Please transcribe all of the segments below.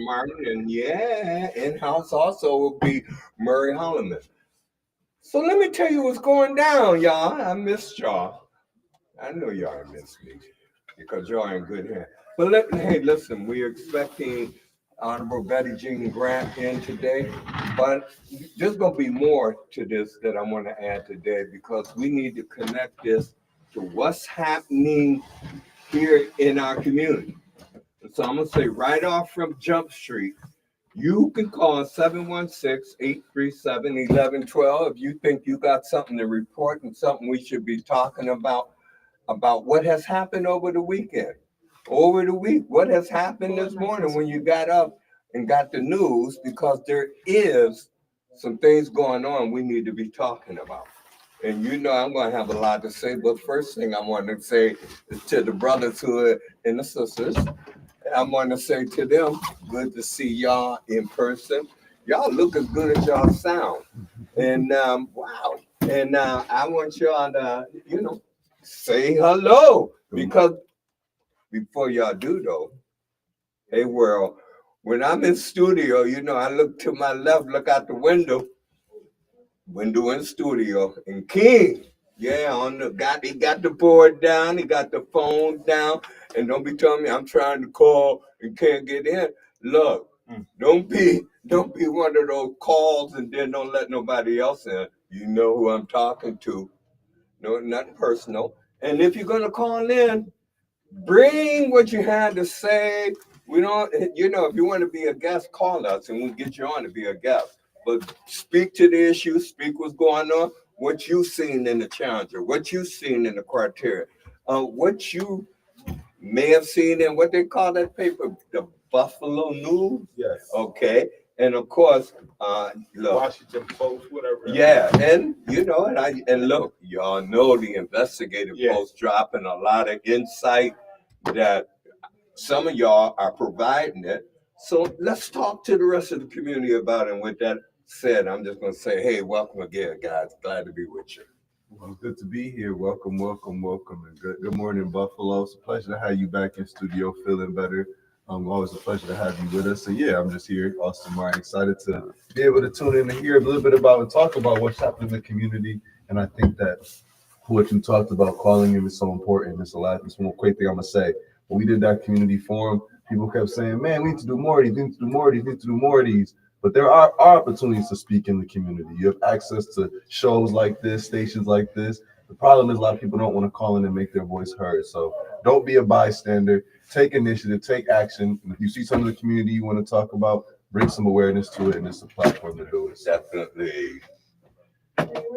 Martin, and in-house also will be Murray Holloman. So let me tell you what's going down, y'all. I missed y'all. I know y'all missed me because y'all in good hands. But hey, listen, we're expecting Honorable Betty Jean Grant in today, but there's going to be more to this that I want to add today because we need to connect this to what's happening here in our community. So I'm going to say right off from Jump Street, you can call 716-837-1112 if you think you got something to report and something we should be talking about what has happened over the weekend. Over the week, what has happened this morning when you got up and got the news, because there is some things going on we need to be talking about. And you know I'm going to have a lot to say, but first thing I want to say is to the brothers and the sisters. I'm going to say to them, good to see y'all in person. Y'all look as good as y'all sound. And wow. And I want y'all to, say hello. Because before y'all do, though, hey, world, when I'm in studio, I look to my left, look out the window in studio, and King, he got the board down, he got the phone down, and don't be telling me I'm trying to call and can't get in. Look, don't be one of those calls and then don't let nobody else in. You know who I'm talking to. No, nothing personal. And if you're gonna call in, bring what you had to say. We don't, if you want to be a guest, call us and we'll get you on to be a guest. But speak to the issue, speak what's going on, what you've seen in the Challenger, what you've seen in the Criteria, what you may have seen in what they call that paper, the Buffalo News. Yes. Okay. And of course, look, Washington Post, whatever. Yeah, and and look, y'all know the investigative post dropping a lot of insight that some of y'all are providing it. So let's talk to the rest of the community about it. And with that said, I'm just going to say, hey, welcome again, guys. Glad to be with you. Well, good to be here. Welcome, and good morning, Buffalo. It's a pleasure to have you back in studio, feeling better. Always a pleasure to have you with us. So I'm just here, Austin Martin, excited to be able to tune in and hear a little bit about and talk about what's happening in the community. And I think that what you talked about, calling in, is so important. It's a lot. It's one quick thing I'm gonna say. When we did that community forum, people kept saying, "Man, we need to do more of these. We need to do more of these. We need to do more of these." But there are opportunities to speak in the community. You have access to shows like this, stations like this. The problem is a lot of people don't want to call in and make their voice heard. So don't be a bystander. Take initiative, take action. And if you see something in the community you want to talk about, bring some awareness to it, and it's a platform to do it. Definitely.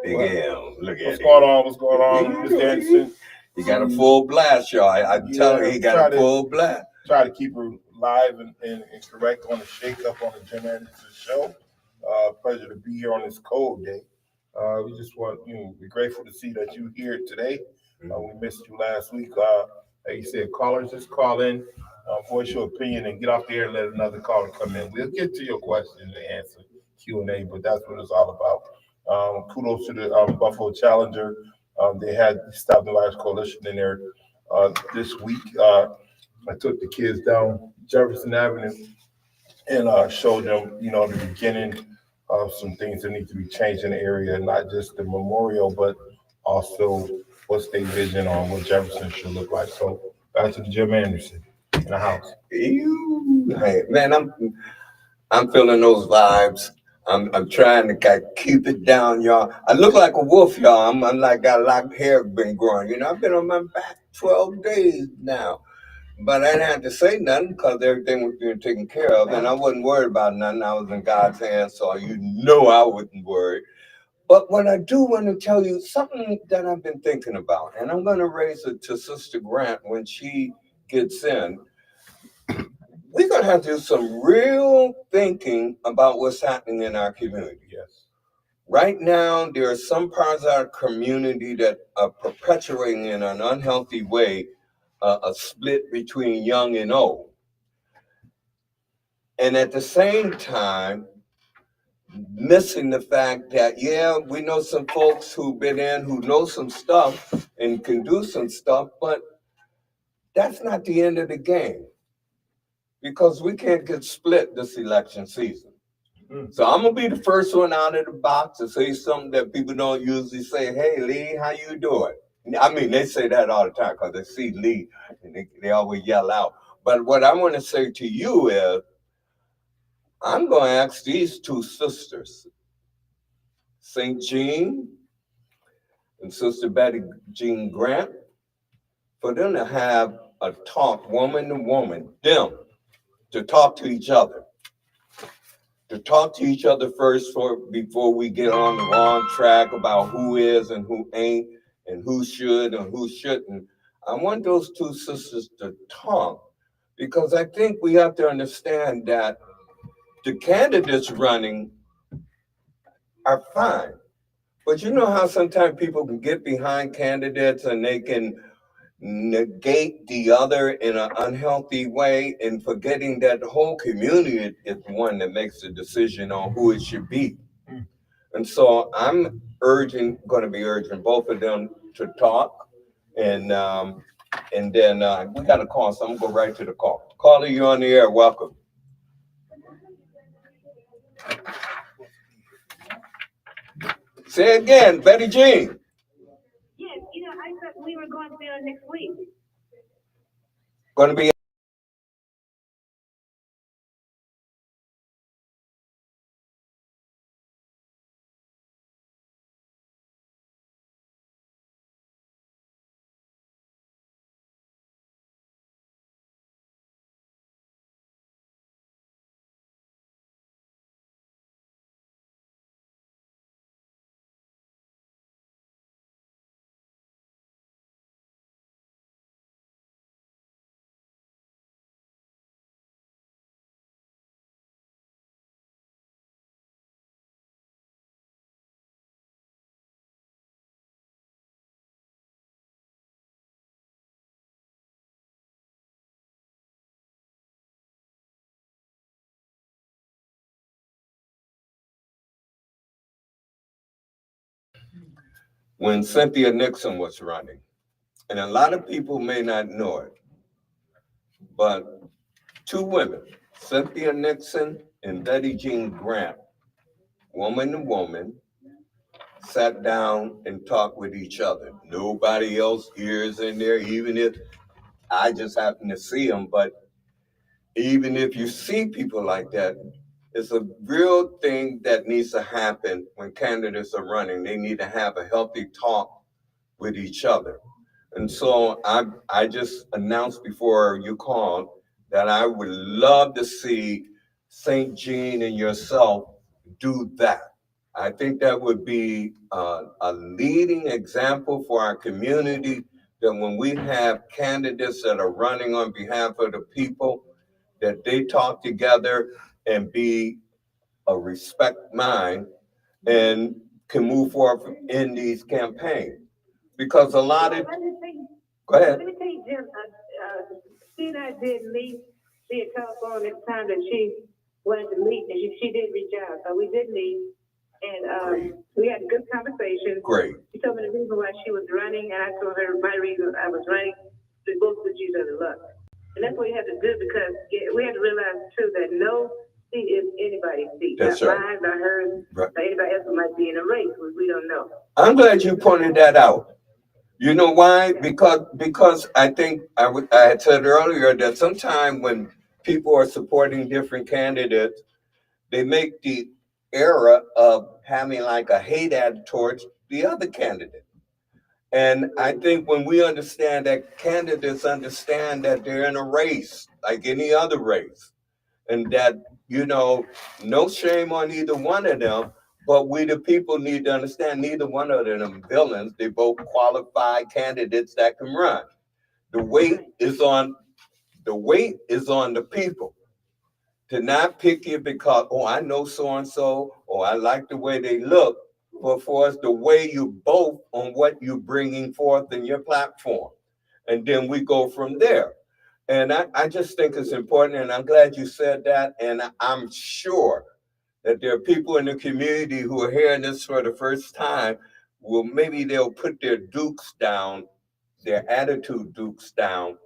Big L. Look at What's going on? What's going on, Mr. Anderson? He got a full blast, y'all. I'm telling you, he got a full blast. Try to keep her live and correct on the shake up on the Jim Anderson show. Pleasure to be here on this cold day. We just want we're grateful to see that you're here today. We missed you last week. Like you said, callers, just call in, voice your opinion, and get off the air and let another caller come in. We'll get to your questions and answer Q&A, but that's what it's all about. Kudos to the Buffalo Challenger. They had Stop the Lives Coalition in there this week. I took the kids down Jefferson Avenue and showed them, the beginning of some things that need to be changed in the area, not just the memorial, but also what's their vision on what Jefferson should look like. So back to Jim Anderson in the house. Hey, man, I'm feeling those vibes. I'm trying to keep it down, y'all. I look like a wolf, y'all. I'm like got a lot of hair been growing. I've been on my back 12 days now. But I didn't have to say nothing because everything was being taken care of. And I wasn't worried about nothing. I was in God's hands, so I wasn't worried. But what I do want to tell you, something that I've been thinking about, and I'm going to raise it to Sister Grant when she gets in. We're going to have to do some real thinking about what's happening in our community. Yes. Right now, there are some parts of our community that are perpetuating in an unhealthy way a split between young and old. And at the same time, missing the fact that, we know some folks who've been in, who know some stuff and can do some stuff, but that's not the end of the game. because we can't get split this election season. Mm. So I'm gonna be the first one out of the box to say something that people don't usually say. Hey, Lee, how you doing? I mean, they say that all the time because they see Lee and they always yell out. But what I want to say to you is, I'm going to ask these two sisters, St. Jean and Sister Betty Jean Grant, for them to have a talk, woman to woman, them, to talk to each other. To talk to each other first before we get on the wrong track about who is and who ain't and who should and who shouldn't. I want those two sisters to talk because I think we have to understand that the candidates running are fine. But you know how sometimes people can get behind candidates and they can negate the other in an unhealthy way and forgetting that the whole community is the one that makes the decision on who it should be. And so I'm going to be urging both of them to talk. And then we got a call, so I'm going to go right to the call. Caller, you're on the air. Welcome. Say again, Betty Jean. Yes, I thought we were going to be on next week. Going to be. When Cynthia Nixon was running, and a lot of people may not know it, but two women, Cynthia Nixon and Betty Jean Grant, woman to woman, sat down and talked with each other. Nobody else ears in there, even if I just happen to see them. But even if you see people like that, it's a real thing that needs to happen when candidates are running. They need to have a healthy talk with each other. And so I just announced before you called that I would love to see St. Jean and yourself do that. I think that would be a leading example for our community that when we have candidates that are running on behalf of the people, that they talk together and be a respect mind and can move forward in these campaigns. Because a lot of, go ahead. Let me tell you, Jim, she and I did meet via telephone at the time that she wanted to meet, and she did reach out. So we did meet, and we had a good conversation. Great. She told me the reason why she was running, and I told her my reason I was running. We both wish each other luck. And that's what we have to do because we have to realize, too, that no seat is anybody's seat. That's not right. mine, not hers, Right. or anybody else who might be in a race, which we don't know. I'm glad you pointed that out. You know why? Because I think I had said earlier that sometimes when people are supporting different candidates, they make the error of having like a hate ad towards the other candidate. And I think when we understand that candidates understand that they're in a race, like any other race, and that, no shame on either one of them, but we the people need to understand neither one of them villains. They both qualified candidates that can run. The weight is on the people to not pick you because, oh, I know so and so, or I like the way they look, but for us, the way you both on what you're bringing forth in your platform. And then we go from there. And I just think it's important, and I'm glad you said that. And I'm sure that there are people in the community who are hearing this for the first time. Well, maybe they'll put their dukes down, their attitude dukes down,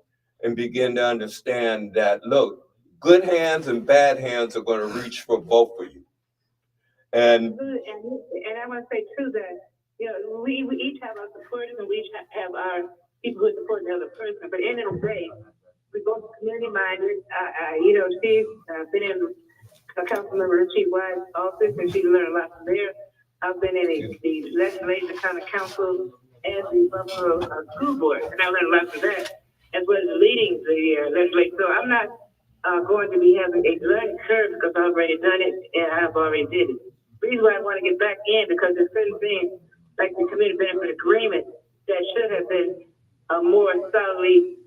and begin to understand that, look, good hands and bad hands are going to reach for both of you. And And I want to say too that we each have our supporters and we each have our people who support the other person. But at the end of the day, we both community minded. She's been in a council member in Chief White's office, and she learned a lot from there. I've been in the legislature kind of council and the Buffalo school board, and I learned a lot from that, as well as leading the legislature. So I'm not going to be having a learning curve because I've already done it and I've already did it. The reason why I want to get back in because there's certain things like the community benefit agreement that should have been more solidly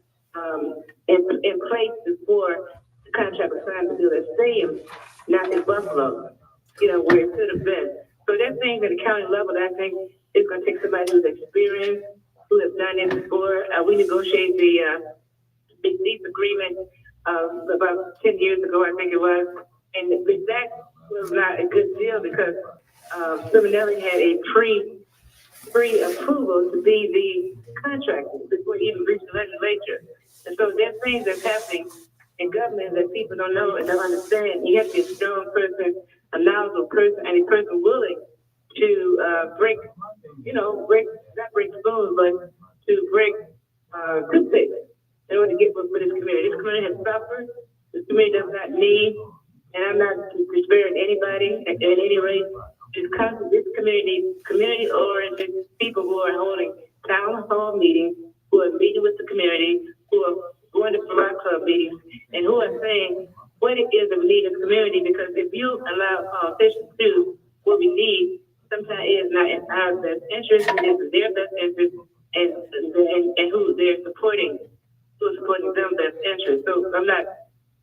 in place before the contract was signed to do that stadium, not in Buffalo, where it should have been. So there's things at the county level that I think is going to take somebody who's experienced, who has done it before. We negotiated the big lease agreement about 10 years ago, I think it was, and that was not a good deal because Simonelli had a pre-approval to be the contractor before he even reached the legislature. And so there's things that's happening in government that people don't know and don't understand. You have to be a strong person, a knowledgeable person, and a person willing to break spoons, but to break toothpicks in order to get for this community. This community has suffered. This community does not need, and I'm not disparaging anybody at any rate. This community-oriented people who are holding town hall meetings, who are meeting with the community, who are going to Block Club meetings, and who are saying what it is that we need in the community. Because if you allow politicians to do what we need, sometimes it is not in our best interest, it is in their best interest, and who they're supporting, who's supporting them best interest. So I'm not,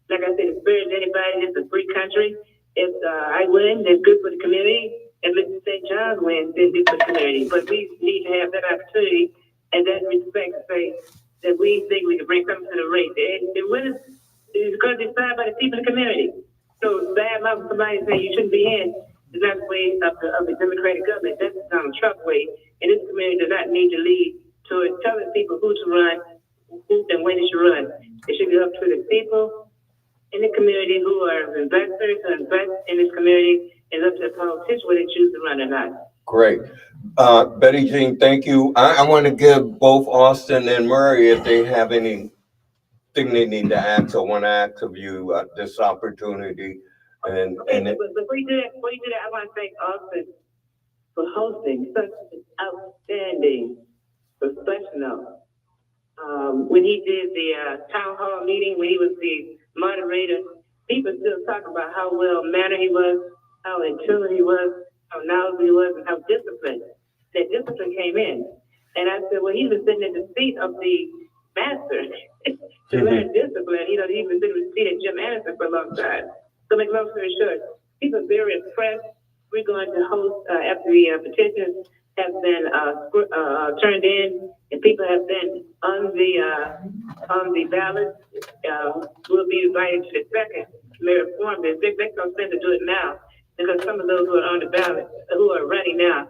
like I said, disparaging anybody. It's a free country. If I win, then good for the community. And Mr. St. John's wins, then good for the community. But we need to have that opportunity and that respect to say that we think we can bring something to the race. And the winners is going to be decided by the people in the community. So bad mouth somebody saying you shouldn't be in is not the way of the Democratic government. That's Donald Trump way. And this community does not need to lead to telling people who to run, who and when they should run. It should be up to the people in the community who are investors who invest in this community. It's up to the politicians whether they choose to run or not. great. Betty Jean, thank you. I want to give both Austin and Murray, if they have anything they need to ask or want to ask of you this opportunity. And before you do that, I want to thank Austin for hosting such an outstanding professional. When he did the town hall meeting, when he was the moderator, people still talk about how well mannered he was, how in tune he was, how knowledgeable he was, and how disciplined. That discipline came in. And I said, well, he's been sitting in the seat of the master to learn discipline. He's been sitting in the seat of Jim Anderson for a long time. So make long story short, people are very impressed. We're going to host, after the petitions have been turned in and people have been on the ballot, we'll be invited to the second mayor forum. It makes no sense to do it now because some of those who are on the ballot, who are running now,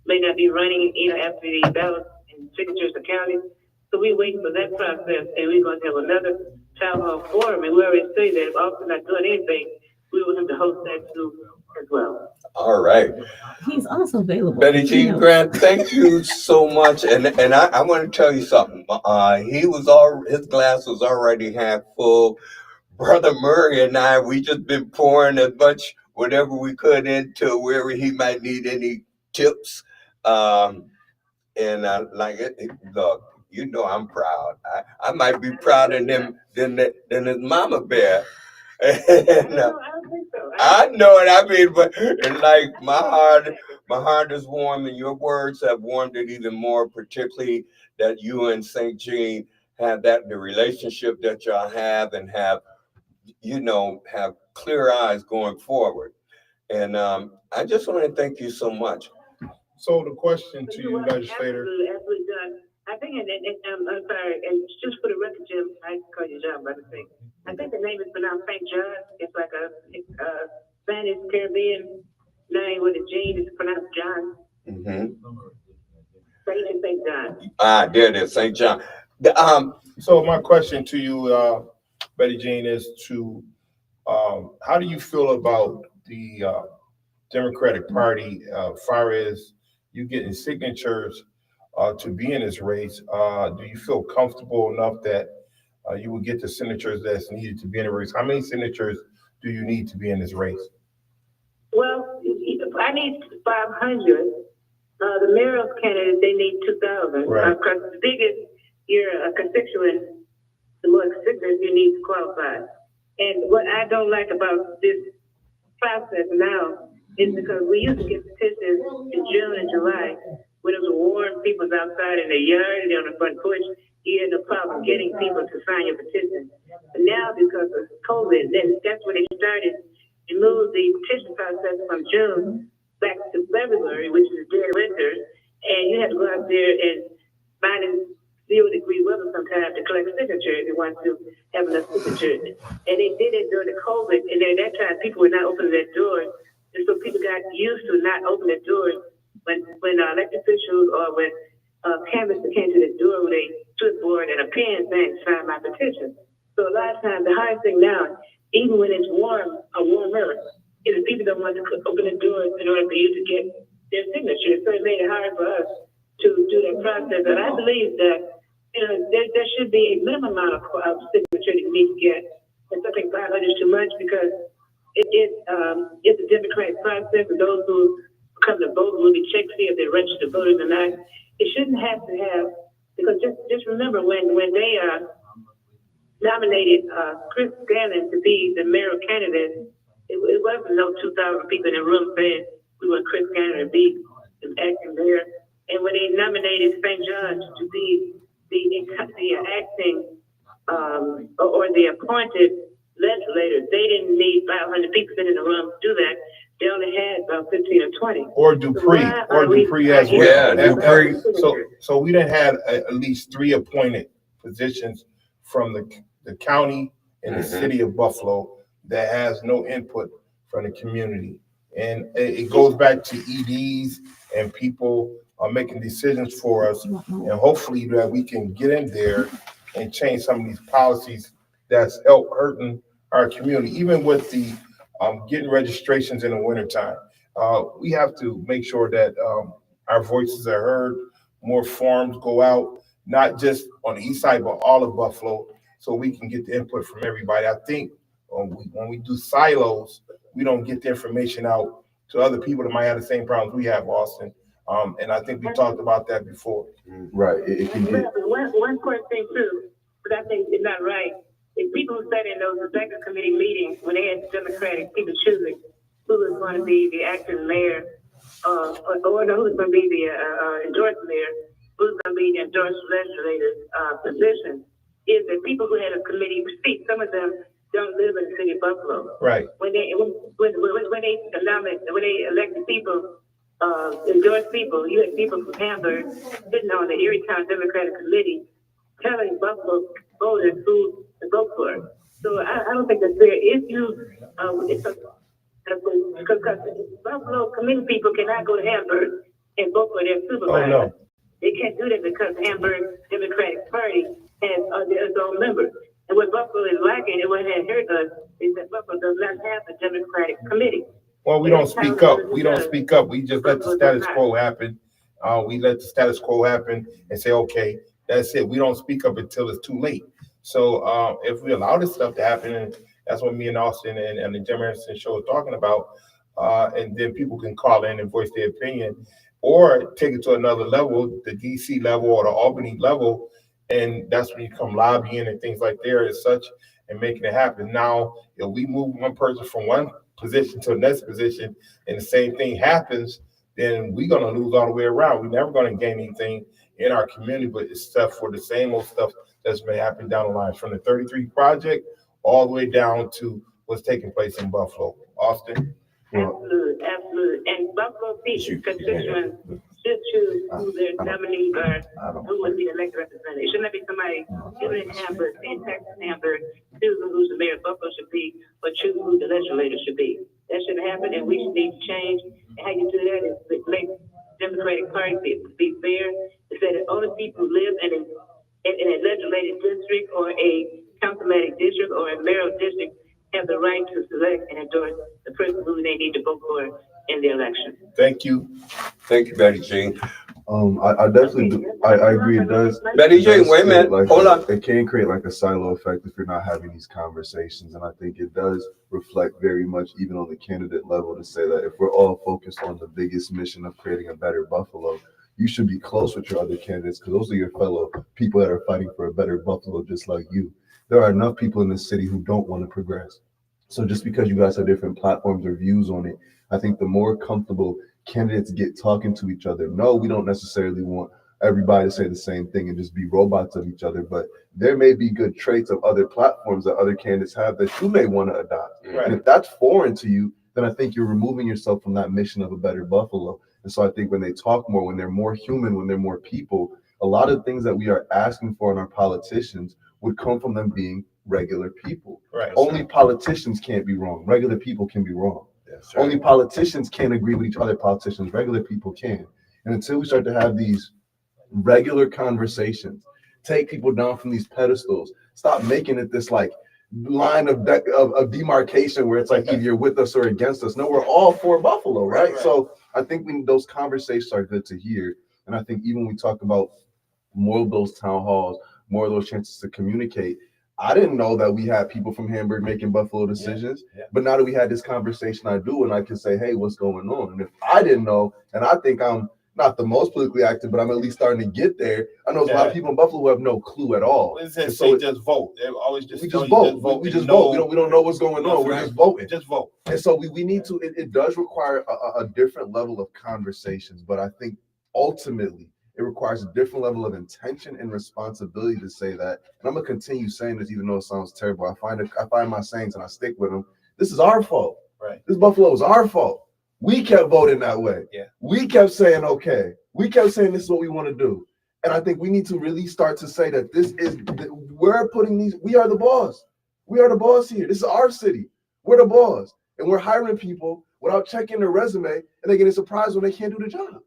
may not be running after the ballot and signatures are counted. So we're waiting for that process, and we're going to have another town hall forum. And we already say that if Austin not doing anything, we want him to host that too as well. all right. He's also available. Betty Jean Grant, thank you so much. And I want to tell you something. His glass was already half full. Brother Murray and I, we just been pouring as much whatever we could into where he might need any tips. Look, I'm proud. I might be prouder than his mama bear. And, I don't think so. I know it. I mean, but it's like my heart is warm, and your words have warmed it even more. Particularly that you and St. Jean have the relationship that y'all have, and have clear eyes going forward. And I just want to thank you so much. So the question to you, legislator. Absolutely done. I think, I'm sorry, and just for the record, Jim, I call you John, by the way. I think the name is pronounced St. John. It's like a Spanish Caribbean name with a Jean. It's pronounced John. St. John. There it is, St. John. So my question to you, Betty Jean, is to How do you feel about the Democratic Party, far as you getting signatures to be in this race? Do you feel comfortable enough that you will get the signatures that's needed to be in the race? How many signatures do you need to be in this race? Well, I need 500. The mayor's candidate, they need 2,000. Right. Because the biggest your constituent, the more constituents you need to qualify. And what I don't like about this process now is because we used to get petitions in June and July when it was warm, people was outside in their yard and on the front porch. You had no problem getting people to sign your petition. But now, because of COVID, that's when they started to move the petition process from June back to February, which is dead winter, and you have to go out there and -0-degree weather sometimes to collect signatures if you want to have enough signatures. And they did it during the COVID, and at that time people were not opening their doors, and so people got used to not opening their doors when elected officials or when canvassers came to the door with a clipboard and a pen saying sign my petition. So a lot of times the hardest thing now, even when it's warm or warmer, is that people don't want to open the doors in order for you to get their signature. So it made it hard for us to do that process. And I believe that there should be a minimum amount of signature that you need to get. And something 500 is too much because it's a democratic process, and those who come to vote will be checked to see if they're registered voters or not. It shouldn't have to have, because just remember when they nominated Chris Gannon to be the mayoral candidate, it wasn't no 2,000 people in the room saying we want Chris Gannon to be the acting mayor. And when they nominated St. John to be the acting or the appointed legislators, they didn't need 500 people sitting in the room to do that. They only had about 15 or 20. Or Dupree as well. Yeah, Dupree. So we didn't have at least 3 appointed positions from the county and the city of Buffalo that has no input from the community. And it goes back to EDs and people are making decisions for us. And hopefully that we can get in there and change some of these policies that's hurting our community, even with the getting registrations in the wintertime. We have to make sure that our voices are heard, more forms go out, not just on the east side, but all of Buffalo, so we can get the input from everybody. I think when we do silos, we don't get the information out to other people that might have the same problems we have, Austin. And I think we talked about that before. Right. It can get. One important thing too, but I think it's not right. If people who sat in those executive committee meetings when they had Democratic people choosing who was going to be the acting mayor, or who was going to be the endorsed mayor, who's going to be the endorsed legislator's position, is that people who had a committee seat, some of them don't live in the city of Buffalo. Right. When they elected people, endorsed people, you had people from Hamburg sitting on the Erie County Democratic Committee telling Buffalo voters who to vote for. So I don't think that's fair. If you, because Buffalo committee people cannot go to Hamburg and vote for their supervisor. Oh, no. They can't do that because Hamburg Democratic Party has its own members. And what Buffalo is lacking, and what had hurt us, is that Buffalo does not have a Democratic committee. Well, we don't speak up. We don't speak up. We just let the status quo happen. We let the status quo happen and say, okay, that's it. We don't speak up until it's too late. So if we allow this stuff to happen, and that's what me and Austin and the Jim Anderson show are talking about, and then people can call in and voice their opinion, or take it to another level, the DC level or the Albany level, and that's when you come lobbying and things like there as such and making it happen. Now, if we move one person from one position to the next position and the same thing happens, then we're going to lose all the way around. We're never going to gain anything in our community, but it's stuff for the same old stuff that's been happening down the line, from the 33 project all the way down to what's taking place in Buffalo. Austin? Absolutely. And Buffalo constituents should choose who their nominees are, who would be elected representative. It shouldn't be somebody living in Hamburg, in Texas, Hamburg, choosing who the mayor of Buffalo should be, or choose who the legislator should be. That shouldn't happen, and we should need to change. And how you do that is to make Democratic Party be fair, to say that only people who live in a legislative district or a councilmanic district or a mayoral district have the right to select and endorse the person who they need to vote for in the election. Thank you. Thank you, Betty Jean. I definitely do. I agree. It does. Betty It Jean, does wait a create minute. Hold on. It can create like a silo effect if you're not having these conversations, and I think it does reflect very much even on the candidate level to say that if we're all focused on the biggest mission of creating a better Buffalo, you should be close with your other candidates because those are your fellow people that are fighting for a better Buffalo, just like you. There are enough people in this city who don't want to progress. So just because you guys have different platforms or views on it, I think the more comfortable candidates get talking to each other. No, we don't necessarily want everybody to say the same thing and just be robots of each other, but there may be good traits of other platforms that other candidates have that you may want to adopt. Right. And if that's foreign to you, then I think you're removing yourself from that mission of a better Buffalo. And so I think when they talk more, when they're more human, when they're more people, a lot of things that we are asking for in our politicians would come from them being regular people. Right. Only politicians can't be wrong. Regular people can be wrong. That's right. Only politicians can't agree with each other. Politicians, regular people can. And until we start to have these regular conversations, take people down from these pedestals, stop making it this like line of demarcation where it's like either you're with us or against us. No, we're all for Buffalo, right? So I think those conversations are good to hear. And I think even when we talk about more of those town halls, more of those chances to communicate, I didn't know that we had people from Hamburg making Buffalo decisions, but now that we had this conversation, I do, and I can say, hey, what's going on? And if I didn't know, and I think I'm not the most politically active, but I'm at least starting to get there. I know there's a lot of people in Buffalo who have no clue at all. What does that And say? so Just vote. They always just we tell just you vote. We just vote. We don't know what's going on. We're just voting. Just vote. And so we need to. It does require a different level of conversations, but I think ultimately it requires a different level of intention and responsibility to say that. And I'm gonna continue saying this, even though it sounds terrible. I find my sayings and I stick with them. This is our fault. Right. This Buffalo is our fault. We kept voting that way. Yeah. We kept saying okay. We kept saying this is what we want to do. And I think we need to really start to say that we're putting these. We are the boss. We are the boss here. This is our city. We're the boss, and we're hiring people without checking their resume, and they're getting surprised when they can't do the job.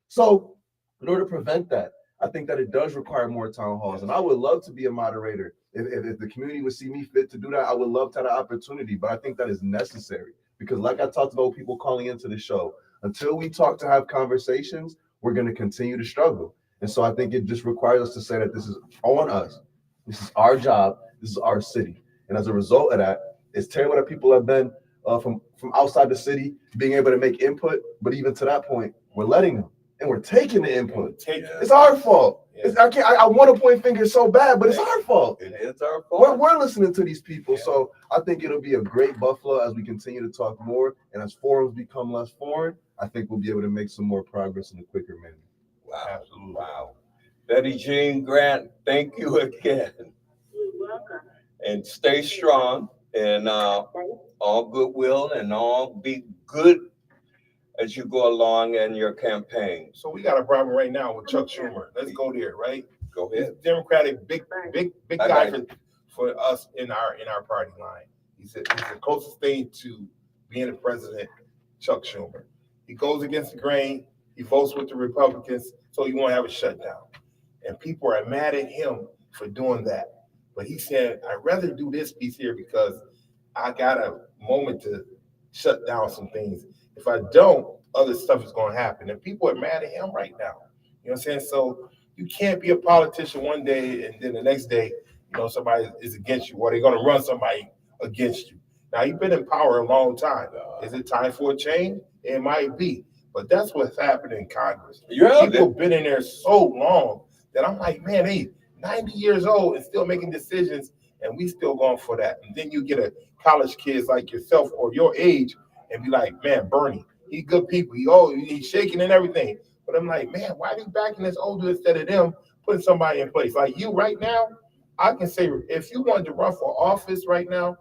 So, in order to prevent that, I think that it does require more town halls. And I would love to be a moderator. If the community would see me fit to do that, I would love to have the opportunity. But I think that is necessary because, like I talked about, people calling into the show, until we talk to have conversations, we're going to continue to struggle. And so I think it just requires us to say that this is on us. This is our job. This is our city. And as a result of that, it's terrible that people have been from outside the city being able to make input. But even to that point, we're letting them. And we're taking the input. It's our fault. I want to point fingers so bad, but it's our fault. It is our fault. We're listening to these people. So I think it'll be a great Buffalo as we continue to talk more. And as forums become less foreign, I think we'll be able to make some more progress in a quicker manner. Wow. Absolutely. Wow. Betty Jean Grant, thank you again. You're welcome. And stay strong and all goodwill and all be good as you go along in your campaign. So we got a problem right now with Chuck Schumer. Let's go there, right? Go He's ahead. Democratic big I guy got for us in our party line. He's the closest thing to being the president, Chuck Schumer. He goes against the grain. He votes with the Republicans, so he won't have a shutdown. And people are mad at him for doing that. But he said, I'd rather do this piece here because I got a moment to shut down some things. If I don't, other stuff is going to happen. And people are mad at him right now. You know what I'm saying? So you can't be a politician one day and then the next day, somebody is against you or they're going to run somebody against you. Now, you've been in power a long time. Is it time for a change? It might be. But that's what's happening in Congress. People been in there so long that I'm like, man, they 90 years old and still making decisions, and we still going for that. And then you get a college kids like yourself or your age and be like, man, Bernie, he's good people. He's shaking and everything. But I'm like, man, why are they backing this older instead of them putting somebody in place? Like you right now, I can say if you wanted to run for office right now,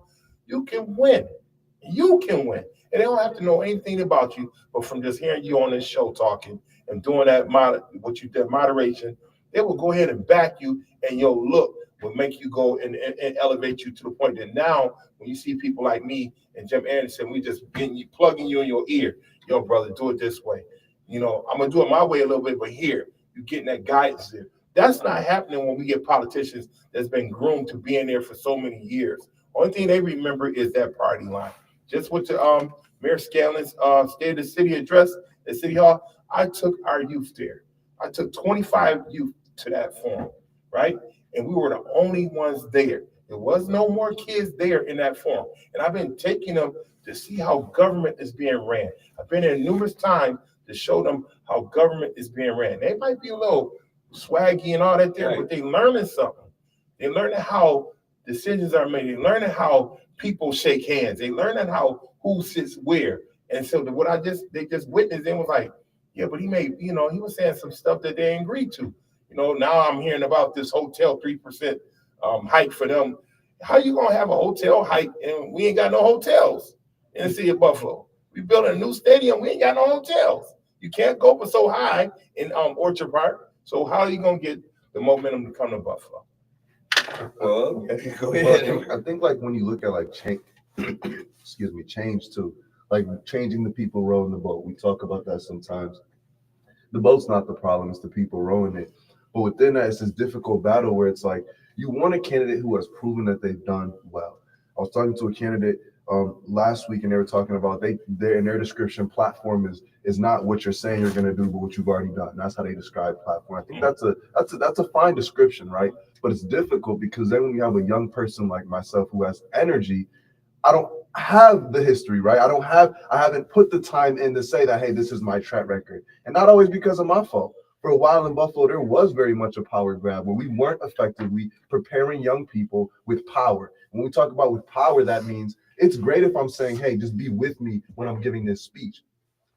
you can win. You can win. And they don't have to know anything about you, but from just hearing you on this show talking and doing that, what you did, moderation, they will go ahead and back you, and your look will make you go and elevate you to the point that now, when you see people like me and Jim Anderson, we just plugging you in your ear. Yo, brother, do it this way. I'm going to do it my way a little bit, but here, you're getting that guidance there. That's not happening when we get politicians that's been groomed to be in there for so many years Only thing they remember is that party line. Just with the Mayor Scanlon's State of the City address at City Hall, I took our youth there. I took 25 youth to that forum, right? And we were the only ones there. There was no more kids there in that forum. And I've been taking them to see how government is being ran. I've been there numerous times to show them how government is being ran. They might be a little swaggy and all that there, but they learning something. They learning how decisions are made. They learning how people shake hands. They learning how who sits where. And so they just witnessed and was like, yeah, but he was saying some stuff that they agreed to. Now I'm hearing about this hotel 3% hike for them. How you gonna have a hotel hike and we ain't got no hotels in the city of Buffalo? We built a new stadium. We ain't got no hotels. You can't go for so high in Orchard Park. So how are you gonna get the momentum to come to Buffalo? Well, go ahead. I think like when you look at like change, change too, like changing the people rowing the boat. We talk about that sometimes. The boat's not the problem; it's the people rowing it. But within that, it's this difficult battle where it's like you want a candidate who has proven that they've done well. I was talking to a candidate last week, and they were talking about in their description, platform is not what you're saying you're going to do, but what you've already done. That's how they describe platform. I think that's a fine description, right? But it's difficult because then when you have a young person like myself who has energy, I don't have the history, right? I haven't put the time in to say that, hey, this is my track record. And not always because of my fault. For a while in Buffalo, there was very much a power grab where we weren't effectively preparing young people with power. When we talk about with power, that means it's great if I'm saying, hey, just be with me when I'm giving this speech.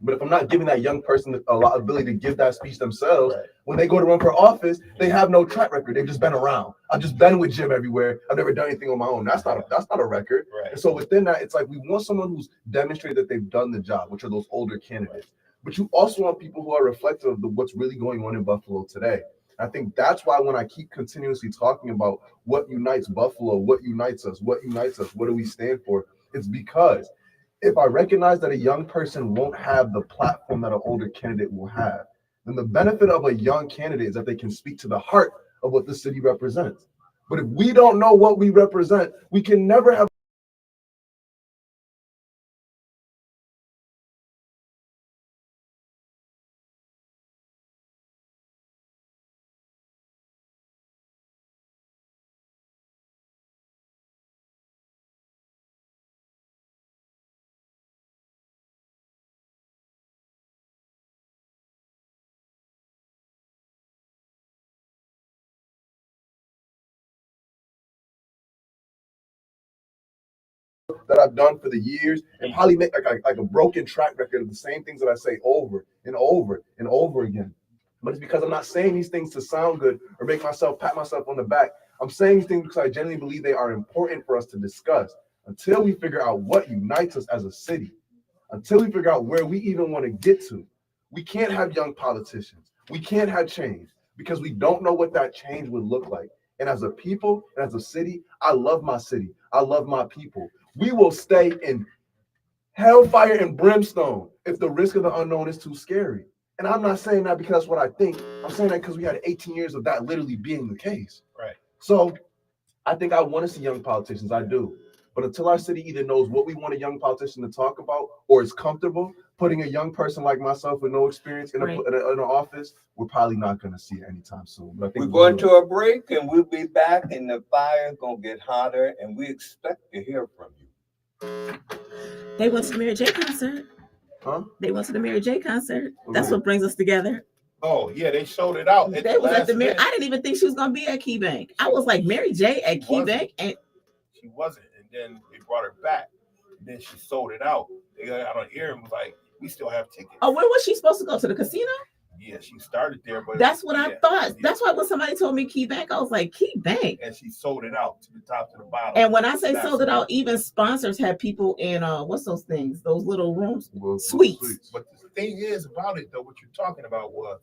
But if I'm not giving that young person a lot of ability to give that speech themselves, right, when they go to run for office, they have no track record. They've just been around. I've just been with Jim everywhere. I've never done anything on my own. That's not a record. Right. And so within that, it's like we want someone who's demonstrated that they've done the job, which are those older candidates. But you also want people who are reflective of what's really going on in Buffalo today. I think that's why when I keep continuously talking about what unites Buffalo, what unites us, what do we stand for, it's because if I recognize that a young person won't have the platform that an older candidate will have, then the benefit of a young candidate is that they can speak to the heart of what the city represents. But if we don't know what we represent, we can never have that I've done for the years and probably make like a broken track record of the same things that I say over and over and over again. But it's because I'm not saying these things to sound good or make myself pat myself on the back. I'm saying these things because I genuinely believe they are important for us to discuss until we figure out what unites us as a city, until we figure out where we even want to get to. We can't have young politicians. We can't have change because we don't know what that change would look like. And as a people and as a city, I love my city. I love my people. We will stay in hellfire and brimstone if the risk of the unknown is too scary. And I'm not saying that because that's what I think. I'm saying that because we had 18 years of that literally being the case. Right. So I think I want to see young politicians. I do. But until our city either knows what we want a young politician to talk about or is comfortable putting a young person like myself with no experience in an office, we're probably not going to see it anytime soon. But I think we're going to a break and we'll be back, and the fire's going to get hotter, and we expect to hear from you. They went to the Mary J concert. Huh? They went to the Mary J concert. That's what brings us together. Oh, yeah, they showed it out. They was at the Mary. I didn't even think she was going to be at KeyBank. I was like, Mary J at KeyBank. And she wasn't. And then they brought her back. And then she sold it out. They got out on air and was like, we still have tickets. Oh, where was she supposed to go? To the casino? Yeah, she started there. But that's what I thought. Yeah. That's why when somebody told me KeyBank, I was like, KeyBank. And she sold it out to the top to the bottom. And when I say sold it out, even sponsors had people in, what's those things? Those little rooms? Suites. But the thing is about it, though, what you're talking about was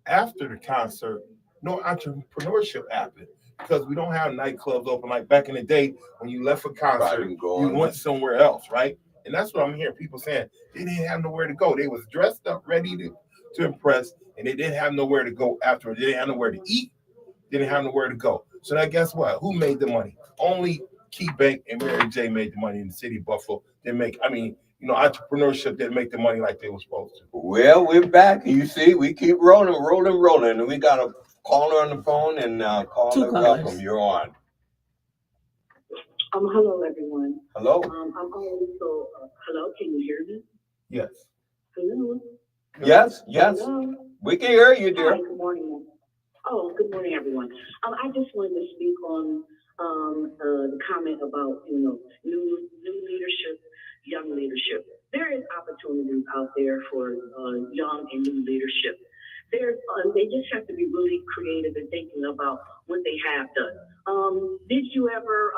after the concert, no entrepreneurship happened. Because we don't have nightclubs open like back in the day when you left a concert, you went somewhere else, right? And that's what I'm hearing people saying. They didn't have nowhere to go. They was dressed up, ready to impress, and they didn't have nowhere to go afterwards. They didn't have nowhere to eat. They didn't have nowhere to go. So now guess what? Who made the money? Only Key Bank and Mary J made the money in the city of Buffalo. They make, entrepreneurship didn't make the money like they were supposed to. Well, we're back. You see, we keep rolling. And we got a caller on the phone, and caller, welcome. You're on. Hello, everyone. Hello. I'm also, hello, can you hear me? Yes. Hello? Yes. Hello? We can hear you, dear. Hi, good morning. Oh, good morning, everyone. I just wanted to speak on the comment about, new leadership, young leadership. There is opportunities out there for young and new leadership. They just have to be really creative and thinking about what they have done. Did you ever,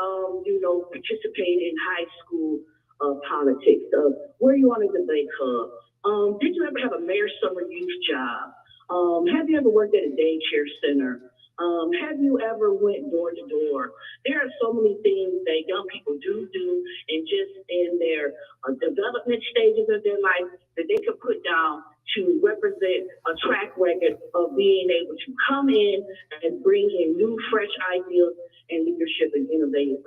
participate in high school politics? Were you on a debate club? Did you ever have a mayor's summer youth job? Have you ever worked at a daycare center? Have you ever went door to door? There are so many things that young people do and just in their development stages of their life that they could put down to represent a track record of being able to come in and bring in new, fresh ideas and leadership and innovative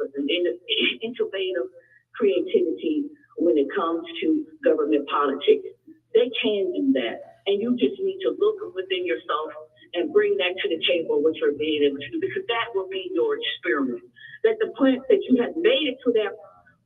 creativity when it comes to government politics. They can do that. And you just need to look within yourself and bring that to the table, what you're being able to do, because that will be your experiment. That the point that you have made it to that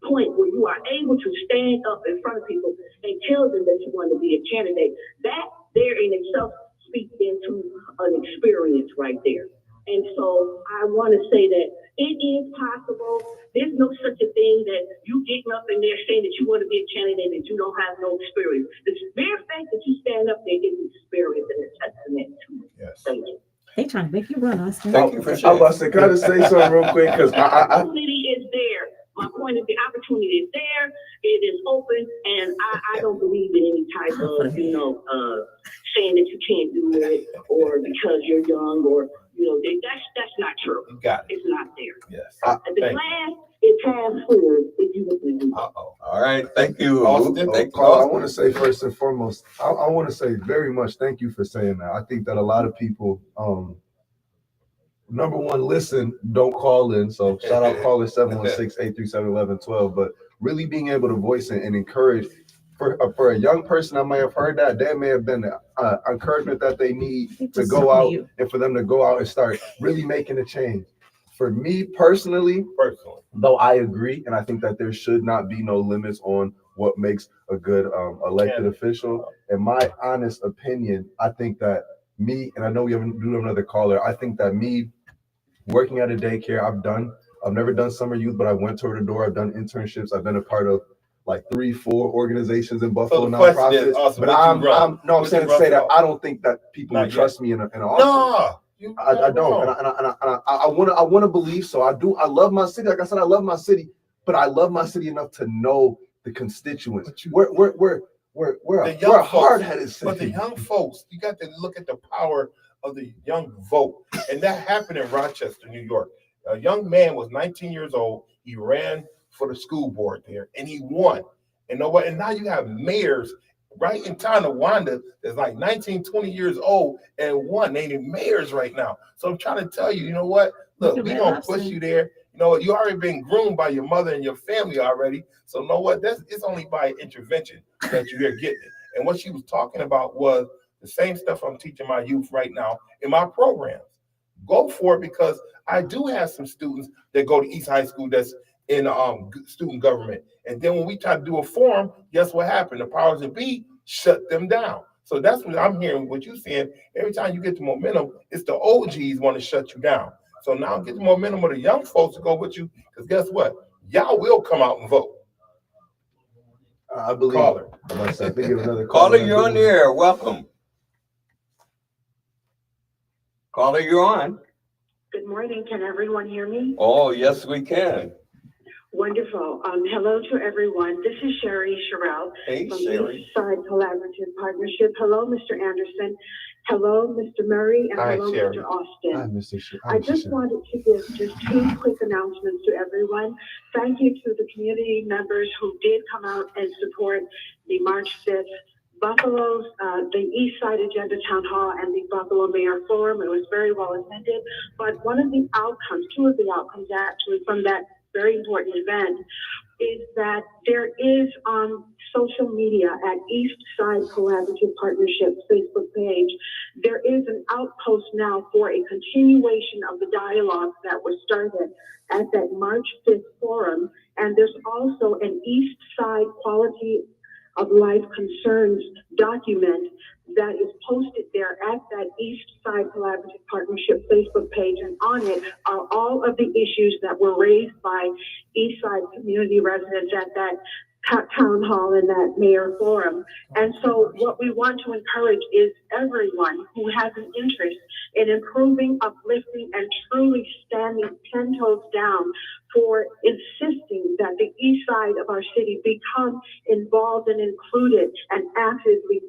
point where you are able to stand up in front of people and tell them that you want to be a candidate, that there in itself speaks into an experience right there. And so I want to say that it is possible. There's no such a thing that you getting up in there saying that you want to be a candidate and you don't have no experience. The mere fact that you stand up there is experience and a testament to it. Yes. Thank you. They trying to make you run, Austin. Thank you for I'm sharing. about to say, can I just say something real quick? Because The opportunity is there. My point is the opportunity is there. It is open, and I don't believe in any type of, saying that you can't do it or because you're young or, that's not true. You got it. It's not there. Yes. The glass is half full if you look at it. Uh-oh. All right. Thank you. Austin. Thank you, Carl, I Austin. want to say first and foremost, I want to say very much thank you for saying that. I think that a lot of people, number one, listen, don't call in. So shout out caller 716-837-1112. But really being able to voice it and encourage for a young person that may have heard that may have been the encouragement that they need to go out and for them to go out and start really making a change. For me personally, though I agree, and I think that there should not be no limits on what makes a good elected official. In my honest opinion, I think that me, and I know we haven't do another caller, I think that me working at a daycare, I've never done summer youth, but I went door to door. I've done internships. I've been a part of like 3-4 organizations in Buffalo nonprofits. Awesome. But I'm saying to say that I don't think that people would trust me in an office. No, I don't, and I want to believe so. I do. I love my city. Like I said, I love my city, but I love my city enough to know the constituents. We're a hard-headed city. But the young folks, you got to look at the power of the young vote, and that happened in Rochester, New York. A young man was 19 years old. He ran for the school board there, and he won. And know what? And now you have mayors right in Tonawanda that's like 19, 20 years old and won. They need mayors right now. So I'm trying to tell you, you know what? Look, we're going to push you there. You know what? You already been groomed by your mother and your family already. So know what? It's only by intervention that you're getting it. And what she was talking about was the same stuff I'm teaching my youth right now in my programs. Go for it, because I do have some students that go to East High School that's in student government. And then when we try to do a forum, guess what happened? The powers that be shut them down. So that's what I'm hearing, what you're saying. Every time you get the momentum, it's the OGs want to shut you down. So now get the momentum of the young folks to go with you, because guess what? Y'all will come out and vote. I believe. Caller. Caller, you're on the air. Welcome. Caller, you're on. Good morning. Can everyone hear me? Oh, yes, we can. Wonderful. Hello to everyone. This is Sherry Sherrill Hey, from Sherry. East Side Collaborative Partnership. Hello, Mr. Anderson. Hello, Mr. Murray, and Hi, hello, Sherry. Mr. Austin. Hi, Mr. I just wanted to give just 2 quick announcements to everyone. Thank you to the community members who did come out and support the March 5th Buffalo's, the East Side Agenda Town Hall and the Buffalo Mayor Forum. It was very well attended, but one of the outcomes, 2 of the outcomes actually from that very important event, is that there is on social media at East Side Collaborative Partnership Facebook page, there is an outpost now for a continuation of the dialogues that were started at that March 5th forum. And there's also an East Side Quality of Life Concerns document that is posted there at that East Side Collaborative Partnership Facebook page. And on it are all of the issues that were raised by East Side community residents at that town hall and that mayor forum. And so what we want to encourage is everyone who has an interest in improving, uplifting, and truly standing 10 toes down for insisting that the east side of our city become involved and included and actively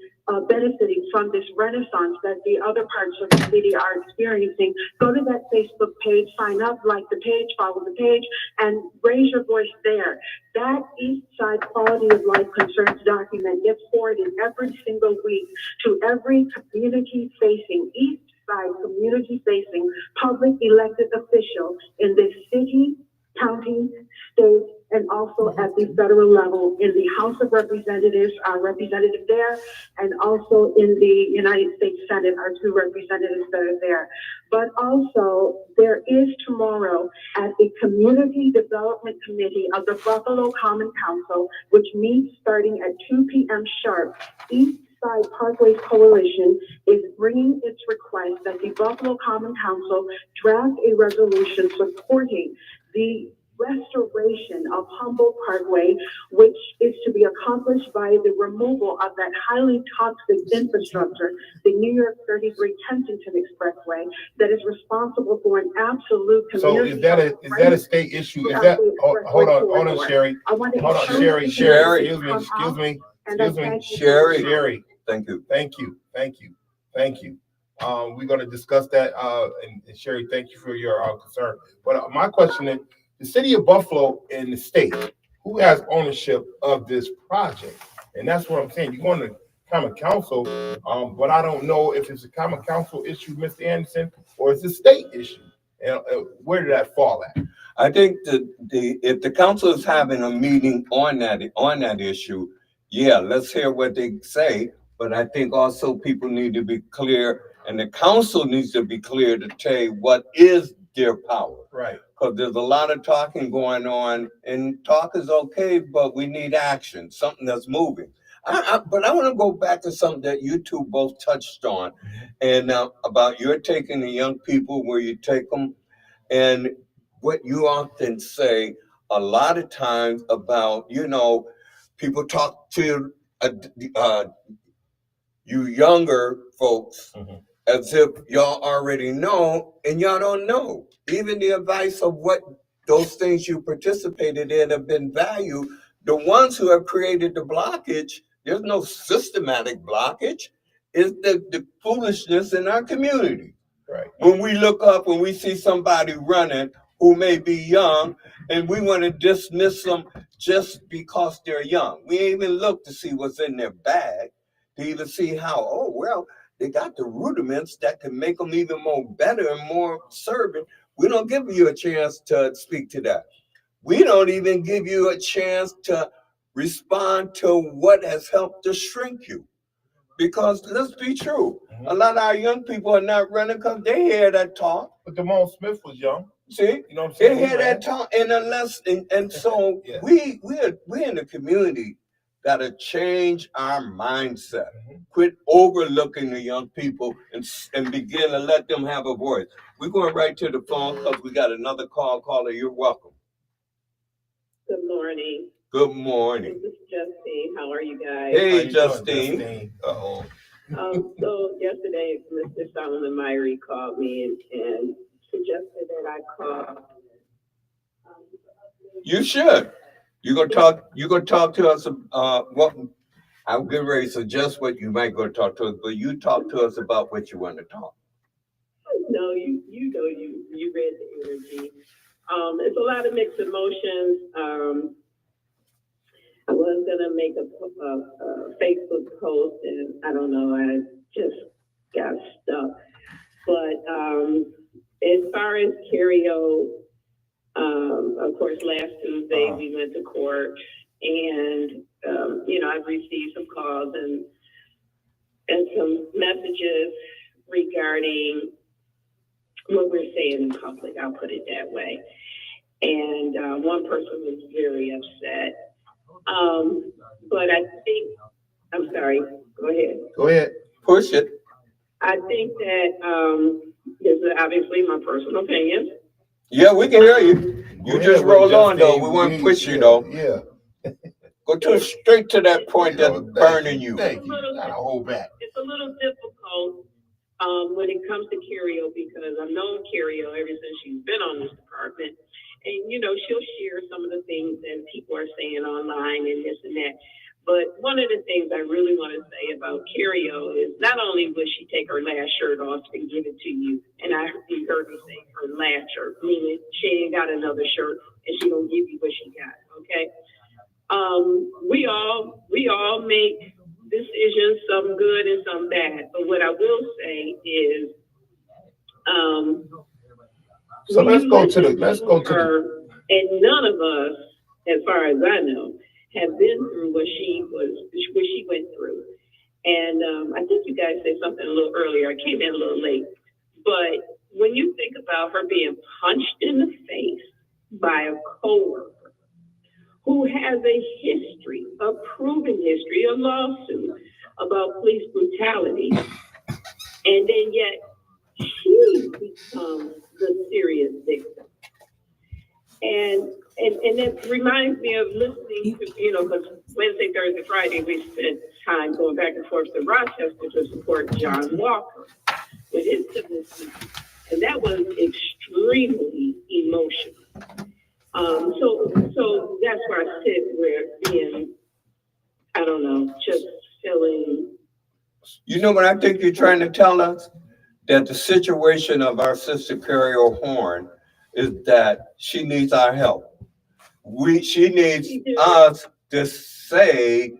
benefiting from this renaissance that the other parts of the city are experiencing. Go to that Facebook page, sign up, like the page, follow the page, and raise your voice there. That East Side Quality of Life Concerns document gets forwarded every single week to every community-facing, East Side community-facing public elected official in this city, county, state, and also at the federal level in the House of Representatives, our representative there, and also in the United States Senate, our two representatives that are there. But also, there is tomorrow at the Community Development Committee of the Buffalo Common Council, which meets starting at 2 p.m. sharp, East Side Parkways Coalition is bringing its request that the Buffalo Common Council draft a resolution supporting the restoration of Humboldt Parkway, which is to be accomplished by the removal of that highly toxic infrastructure, the New York 33 Kensington Expressway, that is responsible for an absolute community. So is that a state issue? Is that, hold on, Sherry. Hold on, Sherry. Excuse me. Sherry. Thank you. We're going to discuss that. And Sherry, thank you for your concern. But my question is, the city of Buffalo and the state, who has ownership of this project? And that's what I'm saying. You're going to common council, but I don't know if it's a common council issue, Mr. Anderson, or it's a state issue. And where did that fall at? I think if the council is having a meeting on that issue, yeah, let's hear what they say. But I think also people need to be clear, and the council needs to be clear to tell you what is their power. Right. Because there's a lot of talking going on, and talk is okay, but we need action, something that's moving. But I want to go back to something that you two both touched on, and about you're taking the young people where you take them, and what you often say a lot of times about, people talk to you younger folks as if y'all already know, and y'all don't know. Even the advice of what those things you participated in have been valued. The ones who have created the blockage, there's no systematic blockage. It's the foolishness in our community. Right. When we look up and we see somebody running who may be young, and we want to dismiss them just because they're young. We ain't even look to see what's in their bag to even see how, they got the rudiments that can make them even more better and more serving. We don't give you a chance to speak to that. We don't even give you a chance to respond to what has helped to shrink you. Because let's be true, a lot of our young people are not running because they hear that talk. But Damone Smith was young. See, you know what I'm saying? They hear that talk, and so yeah. we in the community got to change our mindset. Quit overlooking the young people and begin to let them have a voice. We're going right to the phone because we got another caller. You're welcome. Good morning. Good morning. This is Justine. How are you guys? Hey, Justine. Uh-oh. So yesterday, Mr. Solomon Myrie called me and suggested that I call. You should. You're gonna talk to us. What I'm getting ready to suggest what you might go talk to us, but you talk to us about what you want to talk. No, you read the energy. It's a lot of mixed emotions. I was gonna make a Facebook post, and I don't know, I just got stuck. But as far as Cario, Of course, last Tuesday we went to court, and I've received some calls and some messages regarding what we're saying in public. I'll put it that way. And one person was very upset. But I think, I'm sorry. Go ahead. Go ahead. Push it. I think that this is obviously my personal opinion. Yeah, we can hear you. You just roll on though. We want to push you though. Yeah. Go straight to that point that's burning you. Thank you. Gotta hold back. It's a little difficult when it comes to Cario, because I've known Cario ever since she's been on this department. And, she'll share some of the things that people are saying online and this and that. But one of the things I really want to say about Cario is not only will she take her last shirt off and give it to you, and you heard me say her last shirt, meaning she ain't got another shirt and she gonna give you what she got, okay? We all make decisions, some good and some bad. But what I will say is, so let's go to the. And none of us, as far as I know, have been through what she went through. And I think you guys said something a little earlier. I came in a little late. But when you think about her being punched in the face by a coworker who has a history, a proven history, a lawsuit about police brutality, and then yet she becomes the serious victim. And it reminds me of listening to, because Wednesday, Thursday, Friday, we spent time going back and forth to Rochester to support John Walker with his civil suit. And that was extremely emotional. So that's where I sit, where being, I don't know, just feeling. You know what I think you're trying to tell us? That the situation of our sister Cario Horn is that she needs our help. She needs us to say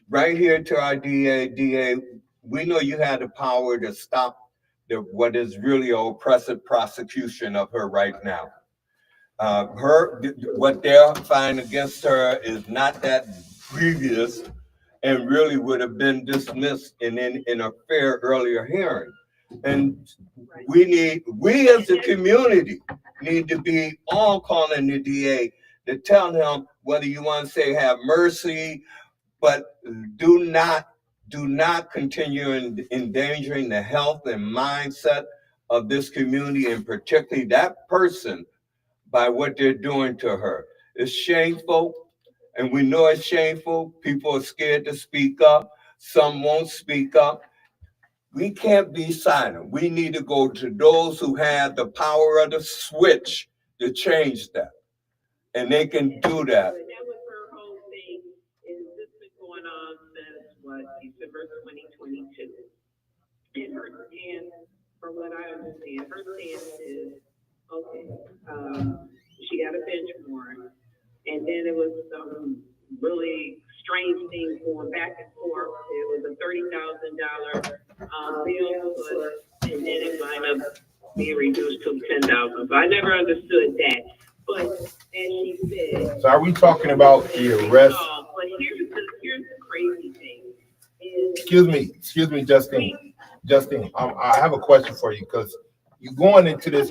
right here to our DA, we know you had the power to stop what is really an oppressive prosecution of her right now. What they're finding against her is not that grievous and really would have been dismissed in a fair earlier hearing. And we as a community need to be all calling the DA to tell him whether you want to say have mercy, but do not continue endangering the health and mindset of this community, and particularly that person, by what they're doing to her. It's shameful, and we know it's shameful. People are scared to speak up. Some won't speak up. We can't be silent. We need to go to those who have the power of the switch to change that. And they can do that. That was her whole thing. Is this been going on since December 2022? And from what I understand, her stance is okay. She got a bench warrant, and then it was some really strange things going back and forth. It was a $30,000 bill put, and then it wound up being reduced to $10,000. So I never understood that. But as she said, so are we talking about the arrest? But here's the crazy thing. Excuse me, Justine. I have a question for you, because you're going into this,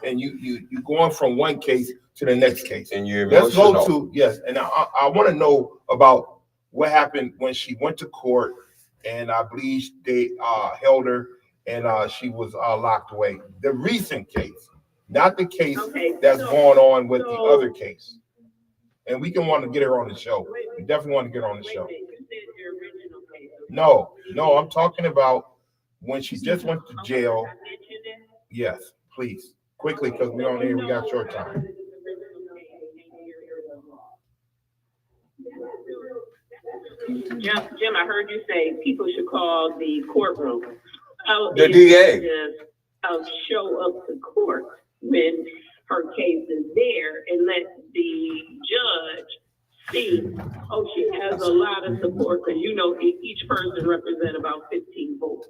and you're going from one case to the next case. And you're emotional. Let's go to, yes, and I want to know about what happened when she went to court, and I believe they held her, and she was locked away. The recent case, not the case that's going on with the other case. And we can want to get her on the show. We definitely want to get her on the show. No, I'm talking about when she just went to jail. Yes, please, quickly, because we got short time. Jim, I heard you say people should call the courtroom. The DA. Just show up to court when her case is there and let the judge see, she has a lot of support, because each person represents about 15 votes.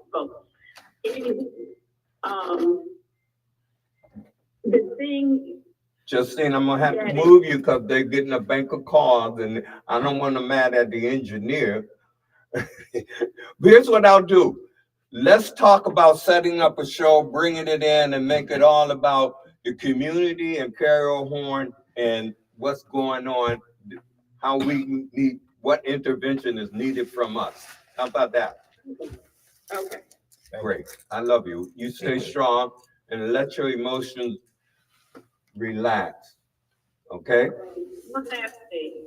The thing Justine, I'm gonna have to move you because they're getting a bank of calls, and I don't want to mad at the engineer. Here's what I'll do. Let's talk about setting up a show, bringing it in, and make it all about the community and Carol Horn and what's going on, how we need, what intervention is needed from us. How about that? Okay. Great. I love you. You stay strong and let your emotions relax. Okay? One last thing,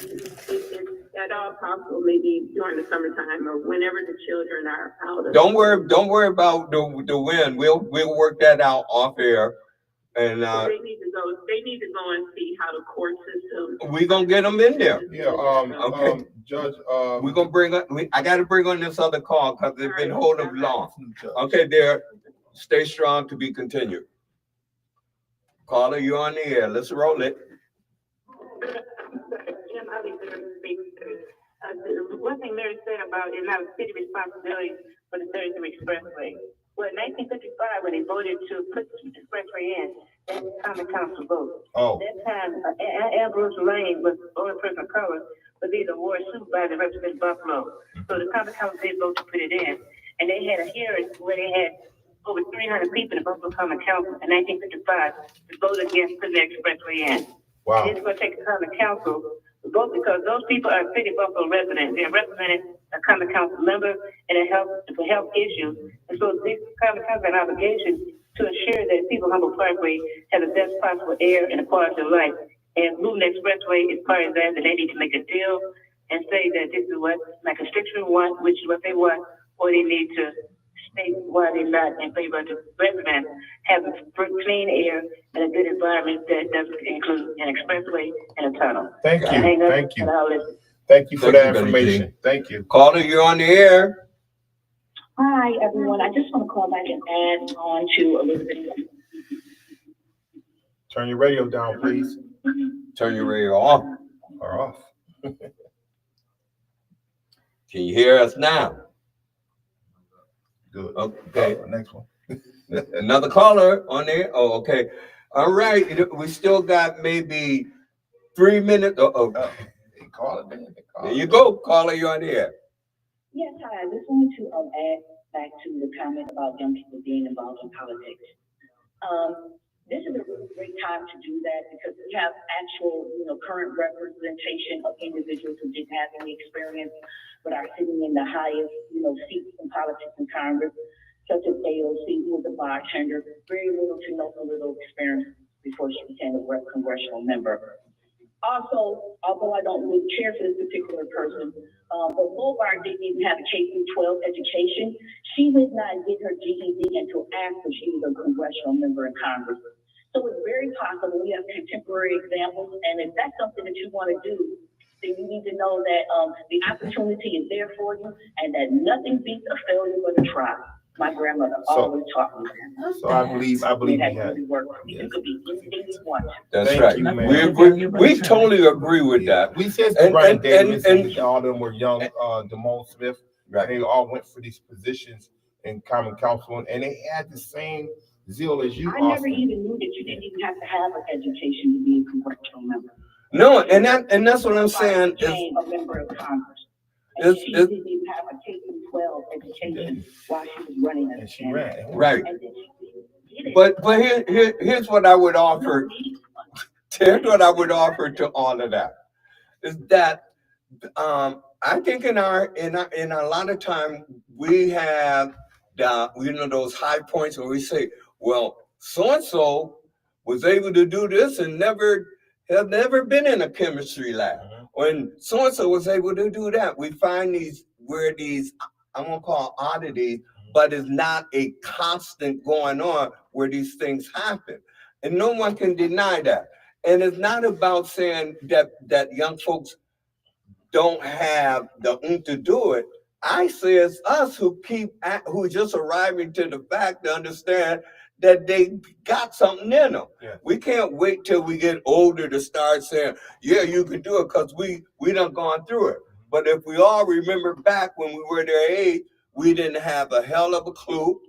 it's at all possible, maybe during the summertime or whenever the children are out of. Don't worry about the wind. We'll work that out off air. And They need to go and see how the court system. we gonna get them in there. Yeah, Okay. Judge, We're gonna bring up, I gotta bring on this other call because they've been holding long. Okay, there. Stay strong to be continued. Caller, you on the air. Let's roll it. One thing Mary said about it's not a city responsibility for the 33 Expressway. Well, in 1955, when they voted to put the expressway in, that was common council vote. Oh. That time, Ambrose Lane was the only person of color, but these are ward supervisor representing Buffalo. So the common council did vote to put it in. And they had a hearing where they had over 300 people in the Buffalo Common Council in 1955 to vote against putting the expressway in. Wow. And it's going to take the Common Council to vote because those people are city Buffalo residents. They're representing a Common Council member and for health issues. And so this Common Council has an obligation to ensure that people on Humboldt Parkway have the best possible air and a quality of life. And moving the expressway is part of that, they need to make a deal and say that this is what my constituents want, which is what they want, or they need to state why they're not in favor of the residents having clean air and a good environment that doesn't include an expressway and a tunnel. Thank you, Hang up thank you. and I'll listen. Thank you for Thank that you, Betty information. Jean. Thank you. Caller, you're on the air. Hi, everyone. I just want to call back and add on to Elizabeth. Turn your radio down, please. Turn your radio off. Or off. Can you hear us now? Good. Okay. Next one. Another caller on there. Oh, okay. All right. We still got maybe 3 minutes. They call it, man. They call There it. you go. Caller, you're on the air. Yes, hi. I just wanted to add back to the comment about young people being involved in politics. This is a really great time to do that because we have actual, current representation of individuals who didn't have any experience but are sitting in the highest, seats in politics in Congress, such as AOC, who was a bartender, very little to no little experience before she became a congressional member. Also, although I don't really care for this particular person, but Bogart didn't even have a K-12 education. She did not get her GED until after she was a congressional member in Congress. So it's very possible we have contemporary examples, and if that's something that you want to do, then you need to know that the opportunity is there for you, and that nothing beats a failure but a try. My grandmother always taught me that. So I believe we That have. really works. You could be anything you want. That's Thank right. you, man. We totally agree with that. We said And- Brian and- Davis and- and all of them were young, Damone Smith. Right. They all went for these positions in Common Council, and they had the same zeal as you, I never Austin. even knew that you didn't even have to have an education to be a congressional member. No, and that's what I'm saying. She became a member of Congress. It's- And she it's- didn't even have a K-12 education while she was running as And a she candidate. ran. Right. And then she did it. But here's what I would offer. Here's what I would offer to all of that is that I think in a lot of time we have those high points where we say, well, so and so was able to do this and have never been in a chemistry lab. When so and so was able to do that, we find these I'm gonna call oddities, but it's not a constant going on where these things happen, and no one can deny that. And it's not about saying that young folks don't have the to do it. I say it's us who just arriving to the fact to understand that they got something in them. Yeah. We can't wait till we get older to start saying, yeah, you can do it, because we done gone through it. But if we all remember back when we were their age, we didn't have a hell of a clue.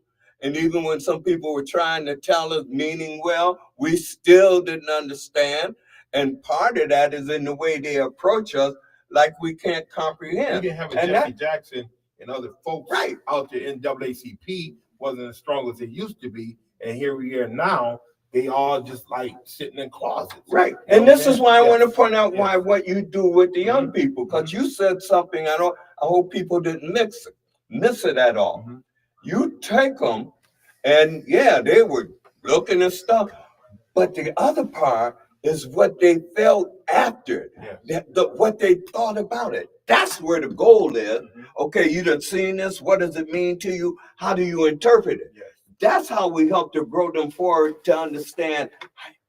And even when some people were trying to tell us meaning well, we still didn't understand. And part of that is in the way they approach us, like we can't comprehend. We didn't have a And Jackie Jackson and other folks Right. out there. NAACP wasn't as strong as it used to be, and here we are now. They all just like sitting in closets. Right. You And know this what I'm is why I saying? want to Yes. point out why Yes. what you do with the young Mhm. people, because you said something I hope people didn't miss it at all. Mhm. You take them, and yeah, they were looking at stuff, but the other part is what they felt after, Yes. what they thought about it. That's where the goal is. Mhm. Okay, you done seen this. What does it mean to you? How do you interpret it? Yes. That's how we help to grow them forward to understand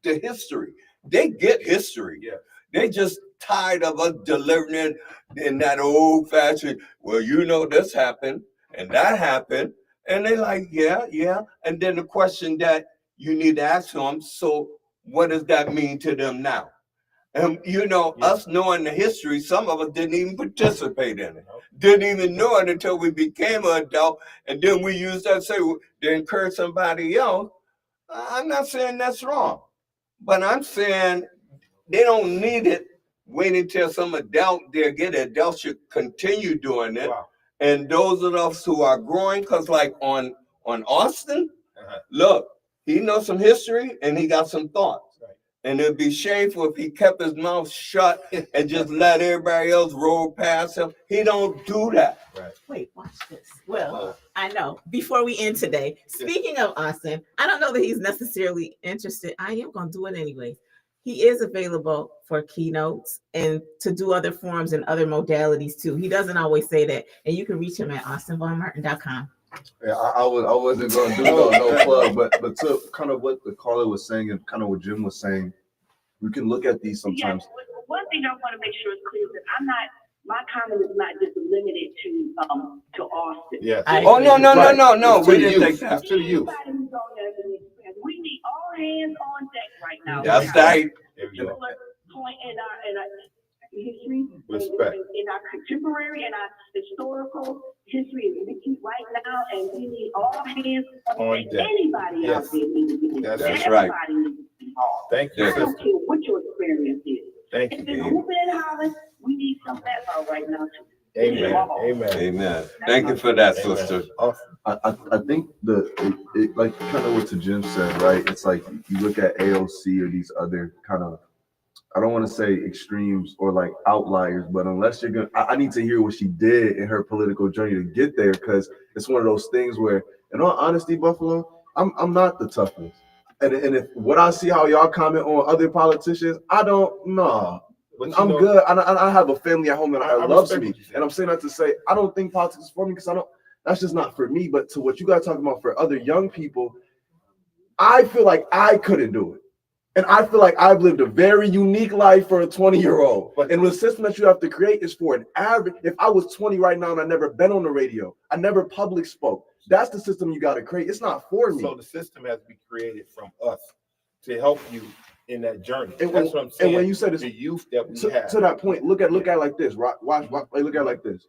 the history. They get history. Yes. They just tired of us delivering it in that old fashioned, well, you know, this happened and that happened. And they like, yeah, yeah. And then the question that you need to ask them, so what does that mean to them now? And you know, Yeah. us knowing the history, some of us didn't even participate in it. Nope. Didn't even know it until we became an adult. And then we use that to encourage somebody else. I'm not saying that's wrong, but I'm saying they don't need it. Wait until some adult there get it. Adults should continue doing it. Wow. And those of us who are growing, because like on Austin, Uh-huh. look, he knows some history and he got some thoughts. Right. And it'd be shameful if he kept his mouth shut and just let everybody else roll past him. He don't do that. Right. Wait, watch this. Well, I know. Before we end today, speaking of Austin, I don't know that he's necessarily interested. I am going to do it anyway. He is available for keynotes and to do other forums and other modalities too. He doesn't always say that. And you can reach him at austinvaughnmartin.com. Yeah, I wasn't going to do no plug, but to kind of what the caller was saying and kind of what Jim was saying, we can look at these sometimes. Yes, one thing I want to make sure is clear that my comment is not just limited to Austin. Yes. Oh, no. It's to We the didn't youth. think that. It's to the youth. Anybody who's on there can expand. We need all hands on deck right now. That's right. There we People go. are point in our history, Respect. in our contemporary and our historical history is leaking right now, and we need all hands On on deck. deck. Anybody Yes. out there needs to be involved. That's right. Everybody needs to be involved. Thank you, I don't sister. care what your experience is. Thank If you. it's hooping and hollering, we need some of that out right now too. Amen. Amen. Amen. Thank you for that, Amen. sister. I think it like kind of what to Jim said, right? It's like you look at AOC or these other kind of, I don't want to say extremes or like outliers, but unless you're I need to hear what she did in her political journey to get there, because it's one of those things where, in all honesty, Buffalo, I'm not the toughest. And if what I see how y'all comment on other politicians, I don't know. But I'm good. I have a family at home that I loves respect me, what you said. and I'm saying that to say I don't think politics is for me because I don't. That's just not for me. But to what you guys talking about for other young people, I feel like I couldn't do it, and I feel like I've lived a very unique life for a 20-year-old. But- And the system that you have to create is for an average. If I was 20 right now and I never been on the radio, I never public spoke. That's the system you got to create. It's not for me. So the system has to be created from us to help you in that journey. And That's what I'm saying. And when you said this, the youth that we to have. that point, look at it like this. Watch, look at it like this.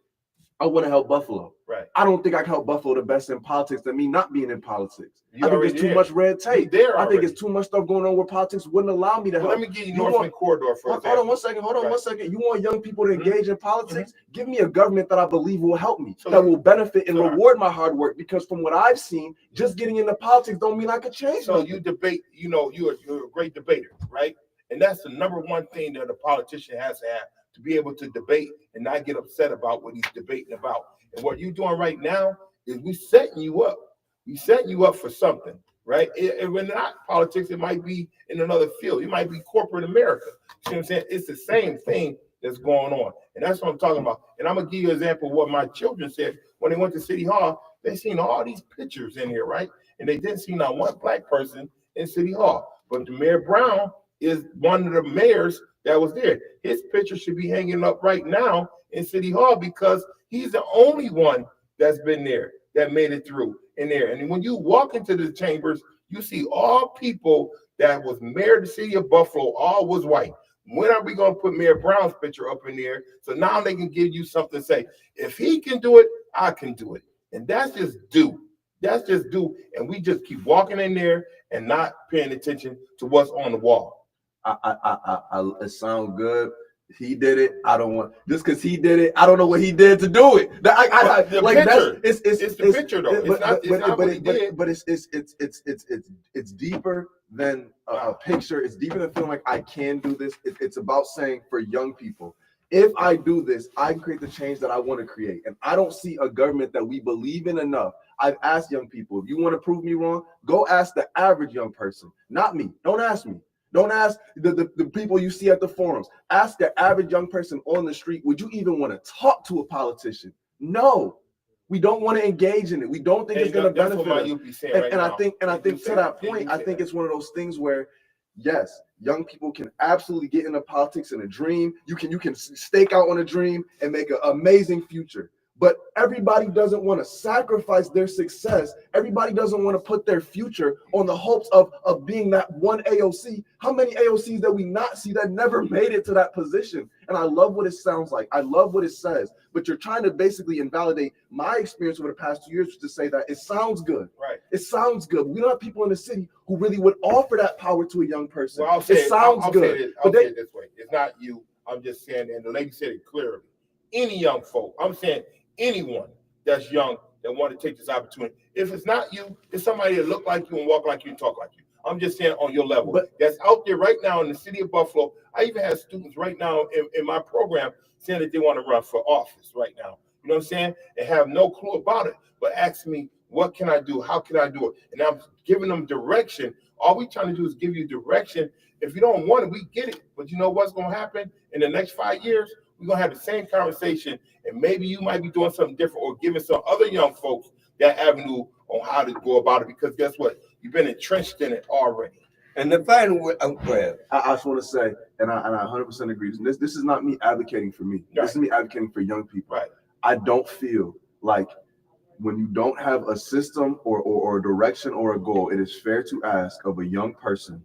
I want to help Buffalo. Right. I don't think I can help Buffalo the best in politics than me not being in politics. You I think already there's too there. much red tape. You there I think already. it's too much stuff going on where politics wouldn't allow me to Well, help. let me give you You Northland want- Corridor for Hold on one second. Hold on one second. You want young people to engage in politics? Give me a government that I believe will help me, So that will benefit and so- reward my hard work. Because from what I've seen, just getting into politics don't mean I could change. So nothing. you debate, you're a great debater, right? And that's the number one thing that a politician has to have, to be able to debate and not get upset about what he's debating about. And what you're doing right now is we setting you up. We setting you up for something, right? If we're not politics, it might be in another field. It might be corporate America. You know what I'm saying? It's the same thing that's going on. And that's what I'm talking about. And I'm going to give you an example of what my children said when they went to City Hall. They seen all these pictures in here, right? And they didn't see not one black person in City Hall. But the Mayor Brown is one of the mayors that was there. His picture should be hanging up right now in City Hall because he's the only one that's been there, that made it through in there. And when you walk into the chambers, you see all people that was mayor of the city of Buffalo, all was white. When are we going to put Mayor Brown's picture up in there? So now they can give you something to say. If he can do it, I can do it. And that's just due. That's just due, and we just keep walking in there and not paying attention to what's on the wall. It sounds good. He did it. I don't want just because he did it. I don't know what he did to do it. The Like picture. that's It's the picture though. It's not what he did. But it's deeper than a picture. It's deeper than feeling like I can do this. It's about saying for young people, if I do this, I create the change that I want to create. And I don't see a government that we believe in enough. I've asked young people, if you want to prove me wrong, go ask the average young person, not me. Don't ask me. Don't ask the people you see at the forums. Ask the average young person on the street, would you even want to talk to a politician? No. We don't want to engage in it. We don't think it's going to benefit us. And I think to that point, I think it's one of those things where, yes, young people can absolutely get into politics in a dream. You can stake out on a dream and make an amazing future. But everybody doesn't want to sacrifice their success. Everybody doesn't want to put their future on the hopes of being that one AOC. How many AOCs that we not see that never made it to that position? And I love what it sounds like. I love what it says. But you're trying to basically invalidate my experience over the past 2 years to say that it sounds good. Right. It sounds good. We don't have people in the city who really would offer that power to a young person. Well, I'll say it this way. It's not you. I'm just saying, and the lady said it clearly. Any young folk, I'm saying anyone that's young that want to take this opportunity. If it's not you, it's somebody that look like you and walk like you and talk like you. I'm just saying on your level. But that's out there right now in the city of Buffalo. I even have students right now in my program saying that they want to run for office right now. You know what I'm saying? And have no clue about it, but ask me, what can I do? How can I do it? And I'm giving them direction. All we trying to do is give you direction. If you don't want it, we get it. But you know what's going to happen in the next 5 years? We're going to have the same conversation, and maybe you might be doing something different or giving some other young folks that avenue on how to go about it, because guess what? You've been entrenched in it already. And the final go ahead. I just want to say, and I 100% agree. This is not me advocating for me. Right. This is me advocating for young people. Right. I don't feel like when you don't have a system or a direction or a goal, it is fair to ask of a young person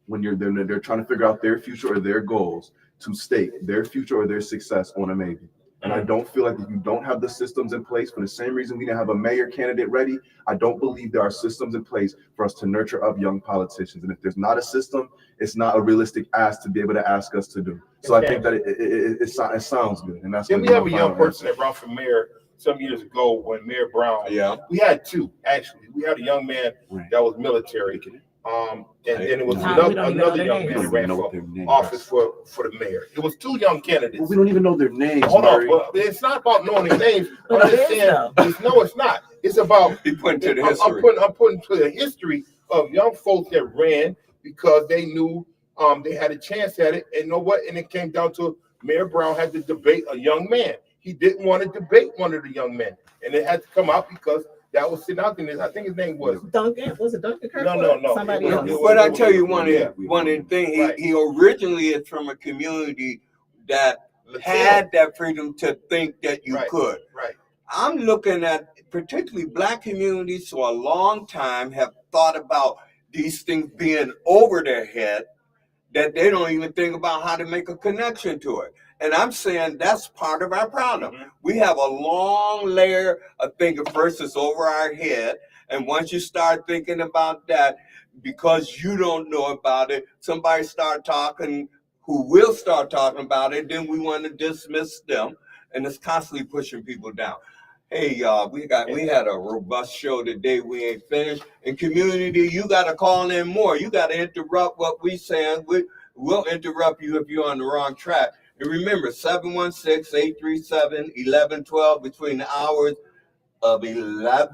when they're trying to figure out their future or their goals to stake their future or their success on a maybe. And I don't feel like if you don't have the systems in place, for the same reason we didn't have a mayor candidate ready, I don't believe there are systems in place for us to nurture up young politicians. And if there's not a system, it's not a realistic ask to be able to ask us to do. So I think that it sounds good. And that's then we have a young person that ran for mayor some years ago when Mayor Brown. Yeah. We had two, actually. We had a young man that was military. And then it was another young man that ran for office for the mayor. It was two young candidates. Well, we don't even know their names. Hold on, but it's not about knowing their names. I'm just saying, it's not. It's about He put into the history. I'm putting to the history of young folks that ran because they knew they had a chance at it. And you know what? And it came down to Mayor Brown had to debate a young man. He didn't want to debate one of the young men, and it had to come out because that was sitting out there. I think his name was Duncan. Was it Duncan Kirk? No. Somebody else. But I tell you one of the things, he originally is from a community that had that freedom to think that you could. Right. I'm looking at particularly Black communities for a long time have thought about these things being over their head, that they don't even think about how to make a connection to it. And I'm saying that's part of our problem. Mm-hmm. We have a long layer of thinking first it's over our head. And once you start thinking about that, because you don't know about it, somebody start talking who will start talking about it, then we want to dismiss them. And it's constantly pushing people down. Hey, y'all, we had a robust show today. We ain't finished. In community, you got to call in more. You got to interrupt what we saying. We'll interrupt you if you're on the wrong track. And remember, 716-837-1112 between the hours of 11